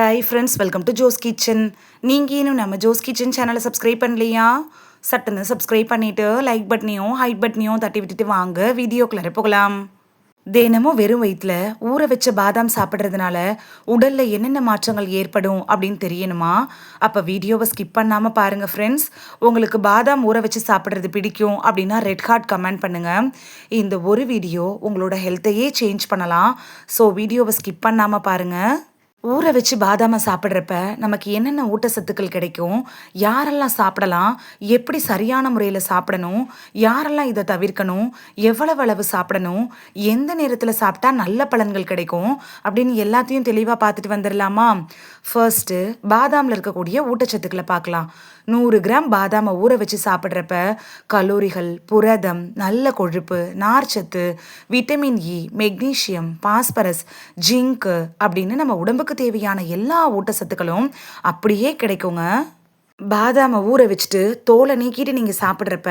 Hi friends, welcome to Jo's kitchen. நீங்கள் இன்னும் நம்ம ஜோஸ் கிச்சன் சேனலை சப்ஸ்கிரைப் பண்ணலையா? சட்டுன்னு சப்ஸ்கிரைப் பண்ணிவிட்டு லைக் பட்டனையும் ஹைட் பட்டனையும் தட்டி விட்டுட்டு வாங்க வீடியோக்குள்ளே போகலாம். தினமும் வெறும் வயிற்றில் ஊற வச்ச பாதாம் சாப்பிட்றதுனால உடலில் என்னென்ன மாற்றங்கள் ஏற்படும் அப்படின்னு தெரியணுமா? அப்போ வீடியோவை ஸ்கிப் பண்ணாமல் பாருங்கள் ஃப்ரெண்ட்ஸ். உங்களுக்கு பாதாம் ஊற வச்சு சாப்பிட்றது பிடிக்கும் அப்படின்னா ரெட் ஹார்ட் கமெண்ட் பண்ணுங்கள். இந்த ஒரு வீடியோ உங்களோட ஹெல்த்தையே சேஞ்ச் பண்ணலாம். ஸோ வீடியோவை ஸ்கிப் பண்ணாமல் பாருங்கள். ஊற வச்சு பாதாமை சாப்பிட்றப்ப நமக்கு என்னென்ன ஊட்டச்சத்துக்கள் கிடைக்கும், யாரெல்லாம் சாப்பிடலாம், எப்படி சரியான முறையில் சாப்பிடணும், யாரெல்லாம் இதை தவிர்க்கணும், எவ்வளவு அளவு சாப்பிடணும், எந்த நேரத்தில் சாப்பிட்டா நல்ல பலன்கள் கிடைக்கும் அப்படின்னு எல்லாத்தையும் தெளிவாக பார்த்துட்டு வந்துடலாமா? ஃபர்ஸ்ட்டு பாதாமில் இருக்கக்கூடிய ஊட்டச்சத்துக்களை பார்க்கலாம். 100 கிராம் பாதாமை ஊற வச்சு சாப்பிட்றப்ப கலோரிகள், புரதம், நல்ல கொழுப்பு, நார்ச்சத்து, vitamin E, magnesium, phosphorus, zinc அப்படின்னு நம்ம உடம்புக்கு தேவையான எல்லா ஊட்டச்சத்துக்களும் அப்படியே கிடைக்குங்க. பாதாமை ஊற வச்சுட்டு தோலை நீக்கிட்டு நீங்கள் சாப்பிட்றப்ப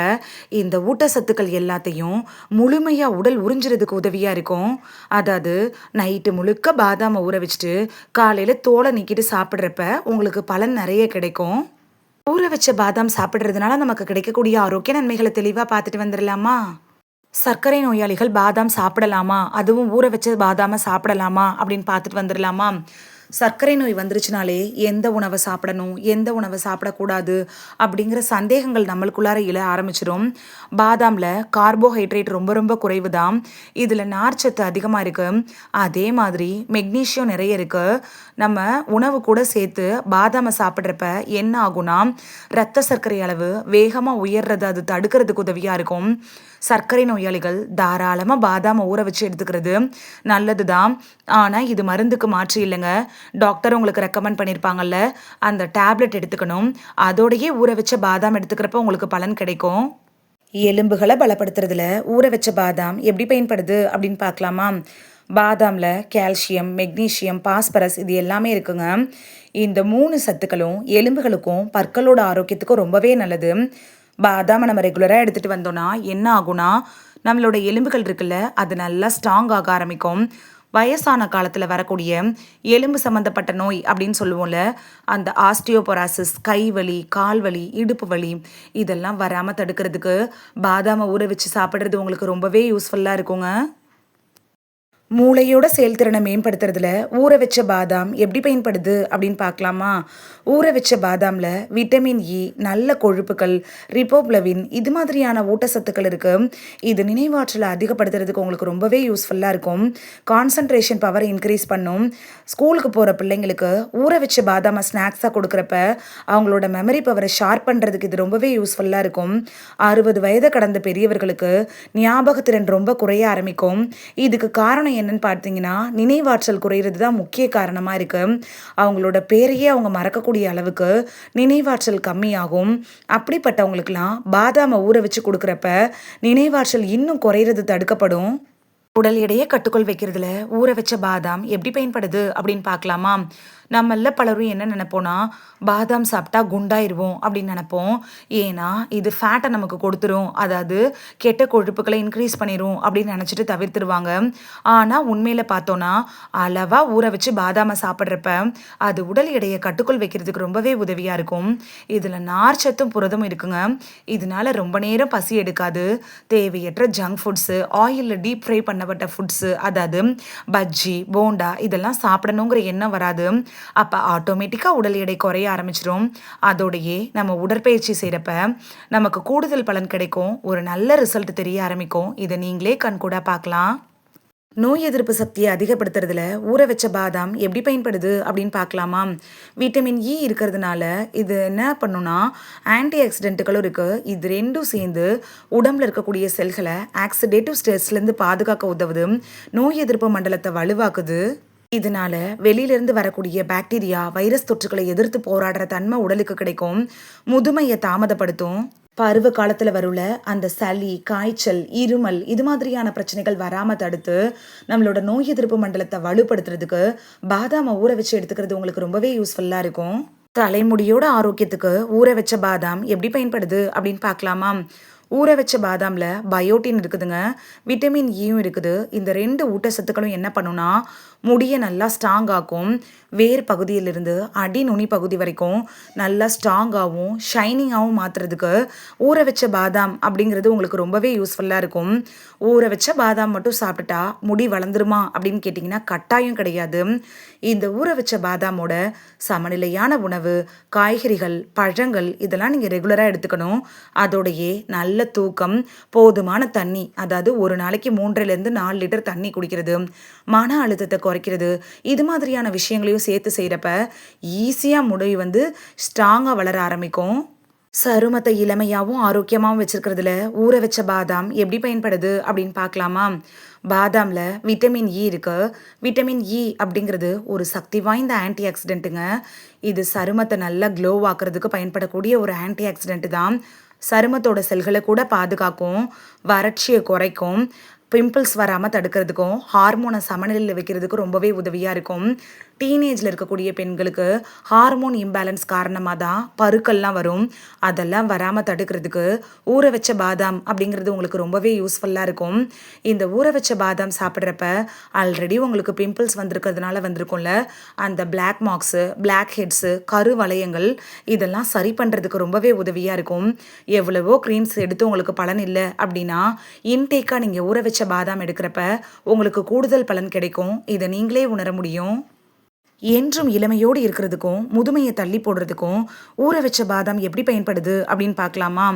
இந்த ஊட்டச்சத்துக்கள் எல்லாத்தையும் முழுமையாக உடல் உறிஞ்சுறதுக்கு உதவியாக இருக்கும். அதாவது நைட்டு முழுக்க பாதாமை ஊற வச்சுட்டு காலையில் தோலை நீக்கிட்டு சாப்பிட்றப்ப உங்களுக்கு பலன் நிறைய கிடைக்கும். ஊற வச்ச பாதாம் சாப்பிட்றதுனால நமக்கு கிடைக்கக்கூடிய ஆரோக்கிய நன்மைகளை தெளிவாக பார்த்துட்டு வந்துடலாமா? சர்க்கரை நோயாளிகள் பாதாம் சாப்பிடலாமா, அதுவும் ஊற வச்ச பாதாமை சாப்பிடலாமா அப்படின்னு பார்த்துட்டு வந்துடலாமா? சர்க்கரை நோய் வந்துருச்சுனாலே எந்த உணவை சாப்பிடணும், எந்த உணவை சாப்பிடக்கூடாது அப்படிங்கிற சந்தேகங்கள் நம்மளுக்குள்ளார இழ ஆரம்பிச்சிடும். பாதாமில் கார்போஹைட்ரேட் ரொம்ப ரொம்ப குறைவு தான். இதில் நார்ச்சத்து அதிகமாக இருக்குது. அதே மாதிரி மெக்னீஷியம் நிறைய இருக்குது. நம்ம உணவு கூட சேர்த்து பாதாமை சாப்பிட்றப்ப என்ன ஆகும்னா இரத்த சர்க்கரை அளவு வேகமாக உயர்றது அது தடுக்கிறதுக்கு உதவியாக இருக்கும். சர்க்கரை நோயாளிகள் தாராளமாக பாதாமை ஊற வச்சு எடுத்துக்கிறது நல்லது தான். ஆனால் இது மருந்துக்கு மாற்று இல்லைங்க. டாக்டர் உங்களுக்கு ரெக்கமெண்ட் பண்ணியிருப்பாங்கல்ல, அந்த டேப்லெட் எடுத்துக்கணும். அதோடையே ஊற வச்ச பாதாம் எடுத்துக்கிறப்ப உங்களுக்கு பலன் கிடைக்கும். எலும்புகளை பலப்படுத்துறதுல ஊற வச்ச பாதாம் எப்படி பயன்படுது அப்படின்னு பார்க்கலாமா? பாதாமில் கால்சியம், மெக்னீஷியம், பாஸ்பரஸ் இது எல்லாமே இருக்குங்க. இந்த 3 சத்துக்களும் எலும்புகளுக்கும் பற்களோட ஆரோக்கியத்துக்கும் ரொம்பவே நல்லது. பாதாமை நம்ம ரெகுலராக எடுத்துகிட்டு வந்தோன்னா என்ன ஆகும்னா நம்மளோட எலும்புகள் இருக்குல்ல அது நல்லா ஸ்ட்ராங் ஆக ஆரம்பிக்கும். வயசான காலத்தில் வரக்கூடிய எலும்பு சம்மந்தப்பட்ட நோய் அப்படின்னு சொல்லுவோம்ல, அந்த ஆஸ்டியோபொராசிஸ், கைவலி, கால்வலி, இடுப்பு வலி இதெல்லாம் வராமல் தடுக்கிறதுக்கு பாதாமை ஊற வச்சு சாப்பிட்றது உங்களுக்கு ரொம்பவே யூஸ்ஃபுல்லாக இருக்குங்க. மூளையோட செயல்திறனை மேம்படுத்துறதுல ஊற வச்ச பாதாம் எப்படி பயன்படுது அப்படின்னு பார்க்கலாமா? ஊற வச்ச பாதாமில் விட்டமின் இ, நல்ல கொழுப்புகள், ரிபோப்ளவின் இது மாதிரியான ஊட்டச்சத்துக்கள் இருக்குது. இது நினைவாற்றலை அதிகப்படுத்துறதுக்கு உங்களுக்கு ரொம்பவே யூஸ்ஃபுல்லாக இருக்கும். கான்சன்ட்ரேஷன் பவரை இன்க்ரீஸ் பண்ணும். ஸ்கூலுக்கு போகிற பிள்ளைங்களுக்கு ஊற வச்ச பாதாமை ஸ்நாக்ஸாக கொடுக்குறப்ப அவங்களோட மெமரி பவரை ஷார்ப் பண்ணுறதுக்கு இது ரொம்பவே யூஸ்ஃபுல்லாக இருக்கும். 60 வயதை கடந்த பெரியவர்களுக்கு ஞாபகத்திறன் ரொம்ப குறைய ஆரம்பிக்கும். இதுக்கு காரணம் என்னன்னு பார்த்தீங்கன்னா நினைவாற்றல் குறையிறது தான் முக்கிய காரணமாக இருக்குது. அவங்களோட பேரையே அவங்க மறக்கக்கூடிய அளவுக்கு நினைவாற்றல் கம்மியாகும். அப்படிப்பட்டவங்களுக்கெல்லாம் பாதாமை ஊற வச்சு கொடுக்குறப்ப நினைவாற்றல் இன்னும் குறையிறது தடுக்கப்படும். உடல் எடையை கட்டுக்குள் வைக்கிறதுல ஊற வச்ச பாதாம் எப்படி பயன்படுது அப்படின்னு பார்க்கலாமா? நம்மள பலரும் என்ன நினைப்போம்னா பாதாம் சாப்பிட்டா குண்டாயிருவோம் அப்படின்னு நினைப்போம். ஏன்னா இது ஃபேட்டை நமக்கு கொடுத்துரும், அதாவது கெட்ட கொழுப்புக்களை இன்க்ரீஸ் பண்ணிடும் அப்படின்னு நினச்சிட்டு தவிர்த்துருவாங்க. ஆனால் உண்மையில் பார்த்தோன்னா அளவாக ஊற வச்சு பாதாமை சாப்பிட்றப்ப அது உடல் எடையை கட்டுக்குள் வைக்கிறதுக்கு ரொம்பவே உதவியாக இருக்கும். இதில் நார்ச்சத்தும் புரதமும் இருக்குங்க. இதனால ரொம்ப நேரம் பசி எடுக்காது. தேவையற்ற ஜங்க் ஃபுட்ஸு, ஆயிலில் டீப் ஃப்ரை பண்ணப்பட்ட ஃபுட்ஸு, அதாவது பஜ்ஜி, போண்டா இதெல்லாம் சாப்பிடணுங்கிற எண்ணம் வராது. அப்போ ஆட்டோமேட்டிக்காக உடல் எடை குறைய ஆரம்பிச்சிடும். அதோடையே நம்ம உடற்பயிற்சி செய்கிறப்ப நமக்கு கூடுதல் பலன் கிடைக்கும். ஒரு நல்ல ரிசல்ட் தெரிய ஆரம்பிக்கும். இதை நீங்களே கண்கூட பார்க்கலாம். நோய் எதிர்ப்பு சக்தியை அதிகப்படுத்துறதுல ஊற வச்ச பாதாம் எப்படி பயன்படுது அப்படின்னு பார்க்கலாமா? விட்டமின் இ இருக்கிறதுனால இது என்ன பண்ணுன்னா ஆன்டி ஆக்சிடென்ட்டுகளும் இருக்குது. இது ரெண்டும் சேர்ந்து உடம்புல இருக்கக்கூடிய செல்களை ஆக்சிடேட்டிவ் ஸ்ட்ரெஸ்லேருந்து பாதுகாக்க உதவுது. நோய் எதிர்ப்பு மண்டலத்தை வலுவாக்குது. இதனால வெளியிலிருந்து வரக்கூடிய பாக்டீரியா, வைரஸ் தொற்றுக்களை எதிர்த்து போராடுற தன்மை உடலுக்கு கிடைக்கும். முதுமையை தாமதப்படுத்தும். பருவ காலத்தில் வருள்ள அந்த சளி, காய்ச்சல், இருமல் இது மாதிரியான பிரச்சனைகள் வராமல் தடுத்து நம்மளோட நோய் எதிர்ப்பு மண்டலத்தை வலுப்படுத்துறதுக்கு பாதாமை ஊற வச்சு எடுத்துக்கிறது உங்களுக்கு ரொம்பவே யூஸ்ஃபுல்லாக இருக்கும். தலைமுடியோட ஆரோக்கியத்துக்கு ஊற வச்ச பாதாம் எப்படி பயன்படுது அப்படின்னு பார்க்கலாமா? ஊற வச்ச பாதாமில் பயோட்டின் இருக்குதுங்க, விட்டமின் ஈயும் இருக்குது. இந்த 2 ஊட்டச்சத்துக்களும் என்ன பண்ணுன்னா முடியை நல்லா ஸ்ட்ராங் ஆக்கும். வேர் பகுதியிலிருந்து அடி நுனி பகுதி வரைக்கும் நல்லா ஸ்ட்ராங்காகவும் ஷைனிங்காகவும் மாற்றுறதுக்கு ஊற வச்ச பாதாம் அப்படிங்கிறது உங்களுக்கு ரொம்பவே யூஸ்ஃபுல்லாக இருக்கும். ஊற வச்ச பாதாம் மட்டும் சாப்பிட்டுட்டா முடி வளர்ந்துருமா அப்படின்னு கேட்டிங்கன்னா கட்டாயம் கிடையாது. இந்த ஊற வச்ச பாதாமோட சமநிலையான உணவு, காய்கறிகள், பழங்கள் இதெல்லாம் நீங்கள் ரெகுலராக எடுத்துக்கணும். அதோடையே நல்ல தூக்கம், போதுமான தண்ணி, அதாவது ஒரு நாளைக்கு 3லேருந்து 4 லிட்டர் தண்ணி குடிக்கிறது, மன அழுத்தத்தை குறைக்கிறது, இது மாதிரியான விஷயங்களையும் சேர்த்து செய்கிறப்ப ஈஸியாக முடி ஸ்ட்ராங்காக வளர ஆரம்பிக்கும். சருமத்தை இளமையாகவும் ஆரோக்கியமாகவும் வச்சிருக்கிறதுல ஊற வச்ச பாதாம் எப்படி பயன்படுது அப்படின்னு பார்க்கலாமா? பாதாமில் விட்டமின் இ இருக்கு. விட்டமின் இ அப்படிங்கிறது ஒரு சக்தி வாய்ந்த ஆன்டி ஆக்சிடென்ட்டுங்க. இது சருமத்தை நல்லா க்ளோ ஆக்குறதுக்கு பயன்படக்கூடிய ஒரு ஆன்டி ஆக்சிடென்ட் தான். சருமத்தோட செல்களை கூட பாதுகாக்கும், வறட்சியை குறைக்கும், பிம்பிள்ஸ் வராமல் தடுக்கிறதுக்கும், ஹார்மோனை சமநிலையில் வைக்கிறதுக்கும் ரொம்பவே உதவியாக இருக்கும். டீனேஜில் இருக்கக்கூடிய பெண்களுக்கு ஹார்மோன் இம்பேலன்ஸ் காரணமாக தான் பருக்கள்லாம் வரும். அதெல்லாம் வராமல் தடுக்கிறதுக்கு ஊற வச்ச பாதாம் அப்படிங்கிறது உங்களுக்கு ரொம்பவே யூஸ்ஃபுல்லாக இருக்கும். இந்த ஊற வச்ச பாதாம் சாப்பிட்றப்ப ஆல்ரெடி உங்களுக்கு பிம்பிள்ஸ் வந்திருக்கிறதுனால வந்திருக்கும்ல, அந்த பிளாக் மார்க்ஸு, பிளாக் ஹெட்ஸு, கரு வளையங்கள் இதெல்லாம் சரி பண்ணுறதுக்கு ரொம்பவே உதவியாக இருக்கும். எவ்வளவோ க்ரீம்ஸ் எடுத்து உங்களுக்கு பலன் இல்லை அப்படின்னா இன்டேக்காக நீங்கள் ஊற வச்ச பாதாம் எடுக்கிறப்ப உங்களுக்கு கூடுதல் பலன் கிடைக்கும். இதை நீங்களே உணர முடியும். என்றும் இளமையோடு இருக்கிறதுக்கும் முதுமையை தள்ளி போடுறதுக்கும் ஊற வச்ச பாதாம் எப்படி பயன்படுது அப்படின்னு பார்க்கலாமா?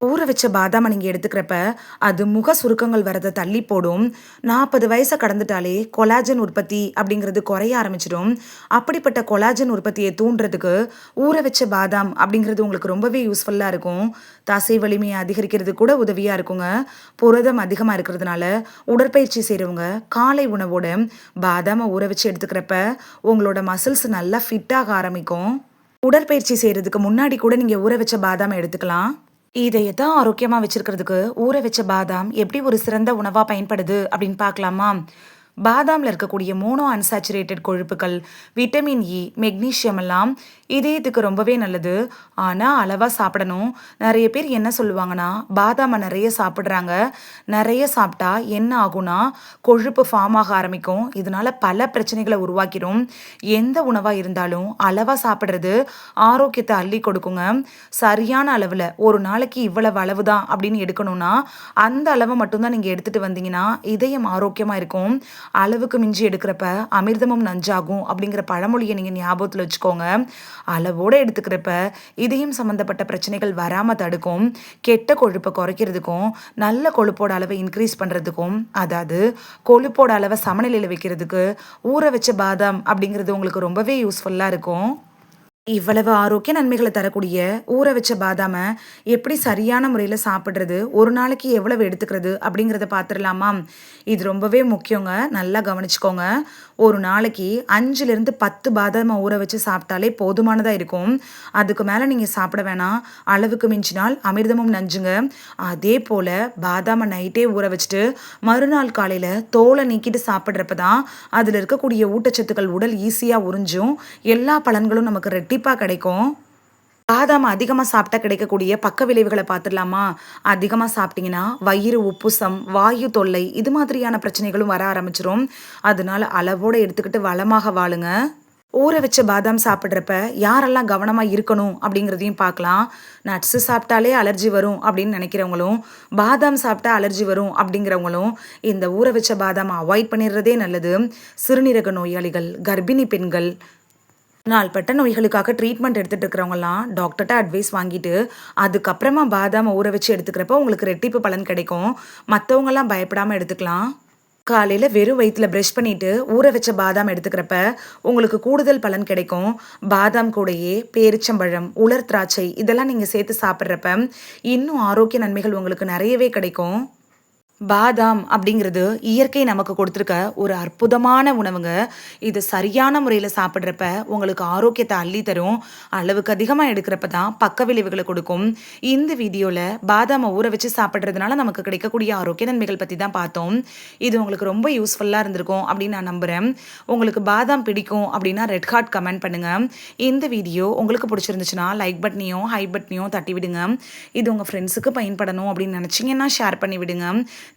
ஊற வச்ச பாதாமை நீங்கள் எடுத்துக்கிறப்ப அது முக சுருக்கங்கள் வரதை தள்ளி போடும். 40 வயசை கடந்துட்டாலே கொலாஜன் உற்பத்தி அப்படிங்கிறது குறைய ஆரம்பிச்சிடும். அப்படிப்பட்ட கொலாஜன் உற்பத்தியை தூண்டுறதுக்கு ஊற வச்ச பாதாம் அப்படிங்கிறது உங்களுக்கு ரொம்பவே யூஸ்ஃபுல்லாக இருக்கும். தசை வலிமையை அதிகரிக்கிறது கூட உதவியாக இருக்குங்க. புரதம் அதிகமாக இருக்கிறதுனால உடற்பயிற்சி செய்கிறவங்க காலை உணவோட பாதாமை ஊற வச்சு எடுத்துக்கிறப்ப உங்களோட மசில்ஸ் நல்லா ஃபிட்டாக ஆரம்பிக்கும். உடற்பயிற்சி செய்கிறதுக்கு முன்னாடி கூட நீங்கள் ஊற வச்ச பாதாமை எடுத்துக்கலாம். இதயத்தை ஆரோக்கியமாக வச்சிருக்கிறதுக்கு ஊற வச்ச பாதாம் எப்படி ஒரு சிறந்த உணவாக பயன்படுது அப்படின்னு பார்க்கலாமா? பாதாமில் இருக்கக்கூடிய மோனோ அன்சாச்சுரேட்டட் கொழுப்புகள், விட்டமின் இ, மெக்னீஷியம் எல்லாம் இதயத்துக்கு ரொம்பவே நல்லது. ஆனால் அளவாக சாப்பிடணும். நிறைய பேர் என்ன சொல்லுவாங்கன்னா, பாதாமை நிறைய சாப்பிட்றாங்க, நிறைய சாப்பிட்டா என்ன ஆகும்னா கொழுப்பு ஃபார்ம் ஆக ஆரம்பிக்கும், இதனால பல பிரச்சனைகளை உருவாக்கிடும். எந்த உணவாக இருந்தாலும் அளவாக சாப்பிட்றது ஆரோக்கியத்தை அள்ளி கொடுக்குங்க. சரியான அளவில் ஒரு நாளைக்கு இவ்வளவு அளவு தான் அப்படின்னு எடுக்கணும்னா அந்த அளவை மட்டும்தான் நீங்கள் எடுத்துகிட்டு வந்தீங்கன்னா இதயம் ஆரோக்கியமாக இருக்கும். அளவுக்கு மிஞ்சி எடுக்கிறப்ப அமிர்தமும் நஞ்சாகும் அப்படிங்கிற பழமொழியை நீங்கள் ஞாபகத்தில் வச்சுக்கோங்க. அளவோடு எடுத்துக்கிறப்ப இதயம் சம்மந்தப்பட்ட பிரச்சனைகள் வராமல் தடுக்கும். கெட்ட கொழுப்பை குறைக்கிறதுக்கும் நல்ல கொழுப்போட அளவை இன்க்ரீஸ் பண்ணுறதுக்கும், அதாவது கொழுப்போட அளவை சமநிலையில் வைக்கிறதுக்கு ஊற வச்ச பாதாம் அப்படிங்கிறது உங்களுக்கு ரொம்பவே யூஸ்ஃபுல்லாக இருக்கும். இவ்வளவு ஆரோக்கிய நன்மைகளை தரக்கூடிய ஊற வச்ச பாதாமை எப்படி சரியான முறையில் சாப்பிட்றது, ஒரு நாளைக்கு எவ்வளவு எடுத்துக்கிறது அப்படிங்கிறத பார்த்துடலாமா? இது ரொம்பவே முக்கியங்க, நல்லா கவனிச்சுக்கோங்க. ஒரு நாளைக்கு 5லேருந்து 10 பாதாமை ஊற வச்சு சாப்பிட்டாலே போதுமானதாக இருக்கும். அதுக்கு மேலே நீங்கள் சாப்பிட வேணாம். அளவுக்கு மிஞ்சினால் அமிர்தமும் நஞ்சுங்க. அதே போல் பாதாமை நைட்டே ஊற வச்சுட்டு மறுநாள் காலையில் தோலை நீக்கிட்டு சாப்பிட்றப்ப தான் அதில் இருக்கக்கூடிய ஊட்டச்சத்துக்கள் உடல் ஈஸியாக உறிஞ்சும். எல்லா பலன்களும் நமக்கு ரெட்டிப்பாக கிடைக்கும். பாதாம் அதிகமாக சாப்பிட்டா கிடைக்கக்கூடிய பக்க விளைவுகளை பார்த்துடலாமா? அதிகமாக சாப்பிட்டீங்கன்னா வயிறு உப்புசம், வாயு தொல்லை இது மாதிரியான பிரச்சனைகளும் வர ஆரம்பிச்சிரும். அதனால அளவோடு எடுத்துக்கிட்டு வளமாக வாழுங்க. ஊற வச்ச பாதாம் சாப்பிட்றப்ப யாரெல்லாம் கவனமாக இருக்கணும் அப்படிங்கிறதையும் பார்க்கலாம். நட்ஸு சாப்பிட்டாலே அலர்ஜி வரும் அப்படின்னு நினைக்கிறவங்களும், பாதாம் சாப்பிட்டா அலர்ஜி வரும் அப்படிங்கிறவங்களும் இந்த ஊற வச்ச பாதாமை அவாய்ட் பண்ணிடுறதே நல்லது. சிறுநீரக நோயாளிகள், கர்ப்பிணி பெண்கள், நாள்பட்ட நோய்களுக்காக ட்ரீட்மெண்ட் எடுத்துகிட்டு இருக்கிறவங்கலாம் டாக்டர்கிட்ட அட்வைஸ் வாங்கிட்டு அதுக்கப்புறமா பாதாமை ஊற வச்சு எடுத்துக்கிறப்ப உங்களுக்கு ரெட்டிப்பு பலன் கிடைக்கும். மற்றவங்கெல்லாம் பயப்படாமல் எடுத்துக்கலாம். காலையில் வெறும் வயிற்றில் ப்ரஷ் பண்ணிவிட்டு ஊற வச்ச பாதாம் எடுத்துக்கிறப்ப உங்களுக்கு கூடுதல் பலன் கிடைக்கும். பாதாம் கூடையே பேரிச்சம்பழம், உலர் திராட்சை இதெல்லாம் நீங்கள் சேர்த்து சாப்பிட்றப்ப இன்னும் ஆரோக்கிய நன்மைகள் உங்களுக்கு நிறையவே கிடைக்கும். பாதாம் அப்படிங்கிறது இயற்கை நமக்கு கொடுத்துருக்க ஒரு அற்புதமான உணவுங்க. இது சரியான முறையில் சாப்பிட்றப்ப உங்களுக்கு ஆரோக்கியத்தை அள்ளி தரும். அளவுக்கு அதிகமாக எடுக்கிறப்ப தான் பக்க விளைவுகளை கொடுக்கும். இந்த வீடியோவில் பாதாமை ஊற வச்சு சாப்பிட்றதுனால நமக்கு கிடைக்கக்கூடிய ஆரோக்கிய நன்மைகள் பற்றி தான் பார்த்தோம். இது உங்களுக்கு ரொம்ப யூஸ்ஃபுல்லாக இருந்திருக்கும் அப்படின்னு நான் நம்புகிறேன். உங்களுக்கு பாதாம் பிடிக்கும் அப்படின்னா ரெட் ஹார்ட் கமெண்ட் பண்ணுங்கள். இந்த வீடியோ உங்களுக்கு பிடிச்சிருந்துச்சுன்னா லைக் பட்டனையும் ஹை பட்டனையும் தட்டி விடுங்க. இது உங்கள் ஃப்ரெண்ட்ஸுக்கு பயன்படணும் அப்படின்னு நினச்சிங்கன்னா ஷேர் பண்ணி விடுங்க.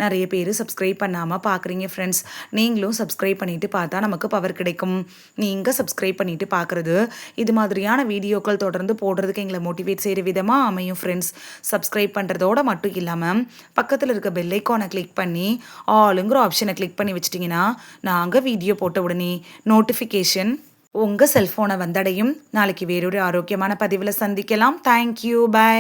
நிறைய பேர் சப்ஸ்கிரைப் பண்ணாமல் பார்க்குறீங்க ஃப்ரெண்ட்ஸ். நீங்களும் சப்ஸ்கிரைப் பண்ணிவிட்டு பார்த்தா நமக்கு பவர் கிடைக்கும். நீங்கள் சப்ஸ்கிரைப் பண்ணிவிட்டு பார்க்குறது இது மாதிரியான வீடியோக்கள் தொடர்ந்து போடுறதுக்கு எங்களை மோட்டிவேட் செய்கிற விதமாக அமையும் ஃப்ரெண்ட்ஸ். சப்ஸ்கிரைப் பண்ணுறதோட மட்டும் இல்லாமல் பக்கத்தில் இருக்க பெல் ஐக்கானை கிளிக் பண்ணி ஆளுங்கிற ஆப்ஷனை கிளிக் பண்ணி வச்சிட்டிங்கன்னா நாங்கள் வீடியோ போட்ட உடனே நோட்டிஃபிகேஷன் உங்கள் செல்ஃபோனை வந்தடையும். நாளைக்கு வேறொரு ஆரோக்கியமான பதிவில் சந்திக்கலாம். Thank you, by.